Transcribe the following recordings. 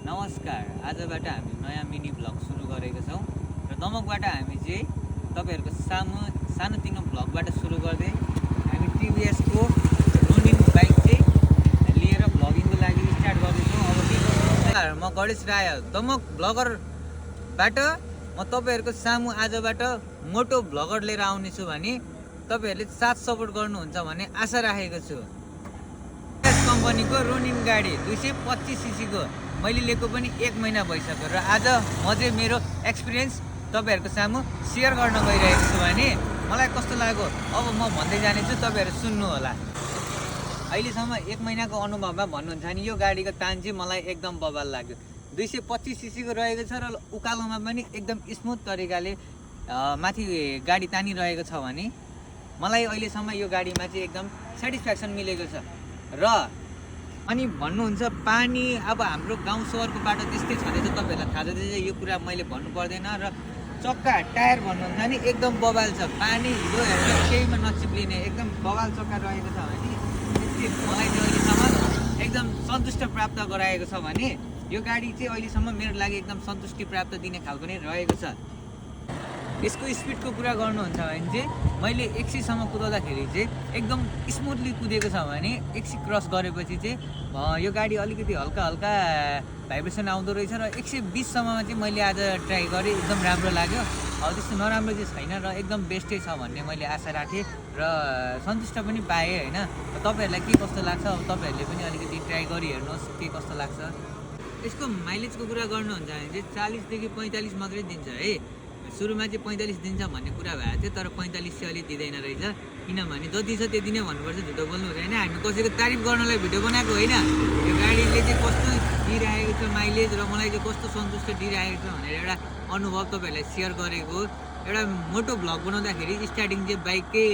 नमस्कार। आजबाट हामी नयाँ मिनी भ्लग सुरु गरेका छौँ र दमकबाट हामी चाहिँ तपाईँहरूको सानोतिनो भ्लगबाट सुरु गर्दै हामी टिभिएसको रोनिङ बाइक चाहिँ लिएर भ्लगिङको लागि स्टार्ट गर्दैछौँ। अब के गर्नु, म गणेश राय दमक भ्लगरबाट म तपाईँहरूको सामु आजबाट मोटो भ्लगर लिएर आउनेछु भने तपाईँहरूले साथ सपोर्ट गर्नुहुन्छ भन्ने आशा राखेको छु। कम्पनीको रोनिङ गाडी 225 सीसीको मैले लिएको पनि 1 महिना भइसक्यो र आज म चाहिँ मेरो एक्सपिरियन्स तपाईँहरूको सामु सेयर गर्न गइरहेको छु भने मलाई कस्तो लाग्यो अब म भन्दै जानेछु, तपाईँहरू सुन्नु होला। अहिलेसम्म 1 महिनाको अनुभवमा भन्नुहुन्छ भने यो गाडीको तान चाहिँ मलाई एकदम बबाल लाग्यो। 225 सीसीको रहेको छ र उकालोमा पनि एकदम स्मुथ तरिकाले माथि गाडी तानिरहेको छ भने मलाई अहिलेसम्म यो गाडीमा चाहिँ एकदम सेटिस्फ्याक्सन मिलेको छ। र अनि भन्नुहुन्छ पानी, अब हाम्रो गाउँ सहरको बाटो त्यस्तै छँदैछ, तपाईँहरूलाई थाहा छँदैछ, यो कुरा मैले भन्नु पर्दैन। र चक्का टायर भन्नुहुन्छ भने एकदम बबाल छ, पानी हिलो हेरेर केहीमा नचिप्लिने एकदम बबाल चक्का रहेको छ भने मलाई चाहिँ अहिलेसम्म एकदम सन्तुष्ट प्राप्त गराएको छ भने यो गाडी चाहिँ अहिलेसम्म मेरो लागि एकदम सन्तुष्टि प्राप्त दिने खालको नै रहेको छ। यसको स्पिडको कुरा गर्नुहुन्छ भने चाहिँ मैले 100 सम्म कुदाउँदाखेरि चाहिँ एकदम स्मुथली कुदेको छ भने 100 क्रस गरेपछि चाहिँ यो गाडी अलिकति हल्का हल्का भाइब्रेसन आउँदो रहेछ र 120 सम्ममा चाहिँ मैले आज ट्राई गरेँ, एकदम राम्रो लाग्यो। त्यस्तो नराम्रो चाहिँ छैन र एकदम बेस्टै छ भन्ने मैले आशा राखेँ र सन्तुष्ट पनि पाएँ होइन। तपाईँहरूलाई के कस्तो लाग्छ, अब तपाईँहरूले पनि अलिकति ट्राई गरिहेर्नुहोस् के कस्तो लाग्छ। यसको माइलेजको कुरा गर्नुहुन्छ भने चाहिँ 40 देखि 45 मात्रै दिन्छ है। सुरुमा चाहिँ 45 दिन्छ भन्ने कुरा भएको थियो, तर 45 चाहिँ अलिक दिँदैन रहेछ, किनभने जति छ त्यति नै भन्नुपर्छ, झुटो बोल्नु हुँदैन। हामी कसैको तारिफ गर्नलाई भिडियो बनाएको होइन। यो गाडीले चाहिँ कस्तो दिइरहेको छ माइलेज र मलाई चाहिँ कस्तो सन्तुष्ट दिइरहेको छ भनेर एउटा अनुभव तपाईँहरूलाई सेयर गरेको। एउटा मोटो भ्लग बनाउँदाखेरि स्टार्टिङ चाहिँ बाइककै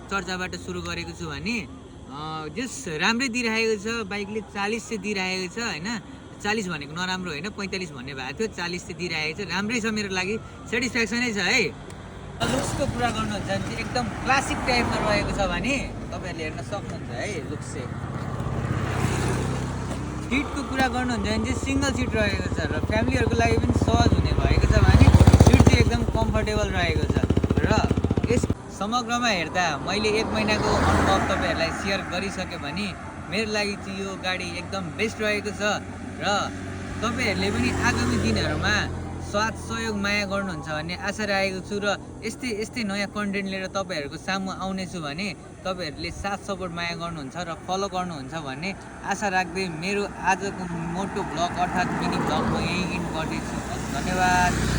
चर्चाबाट सुरु गरेको छु भने जस राम्रै दिइरहेको छ, बाइकले 40 चाहिँ दिइरहेको छ होइन। 40 भनेको नराम्रो होइन, 45 भन्ने भएको थियो, 40 चाहिँ दिइरहेको छ, राम्रै छ, मेरो लागि सेटिस्फ्याक्सनै छ है। लुक्सको कुरा गर्नुहुन्छ भने चाहिँ एकदम क्लासिक टाइपमा रहेको छ भने तपाईँहरूले हेर्न सक्नुहुन्छ है लुक्स चाहिँ। सिटको कुरा गर्नुहुन्छ भने चाहिँ सिङ्गल सिट रहेको छ र फ्यामिलीहरूको लागि पनि सहज हुने भएको छ भने सिट चाहिँ एकदम कम्फर्टेबल रहेको छ। र यस समग्रमा हेर्दा मैले 1 महिनाको अनुभव तपाईँहरूलाई सेयर गरिसकेँ भने मेरो लागि चाहिँ यो गाडी एकदम बेस्ट रहेको छ र तपाईँहरूले पनि आगामी दिनहरूमा साथ सहयोग माया गर्नुहुन्छ भन्ने आशा राखेको छु। र यस्तै नयाँ कन्टेन्ट लिएर तपाईँहरूको सामु आउनेछु भने तपाईँहरूले साथ सपोर्ट माया गर्नुहुन्छ र फलो गर्नुहुन्छ भन्ने आशा राख्दै मेरो आजको मोटो भ्लग अर्थात् मिनी भ्लग म यहीँ इन्ड गर्दैछु। धन्यवाद।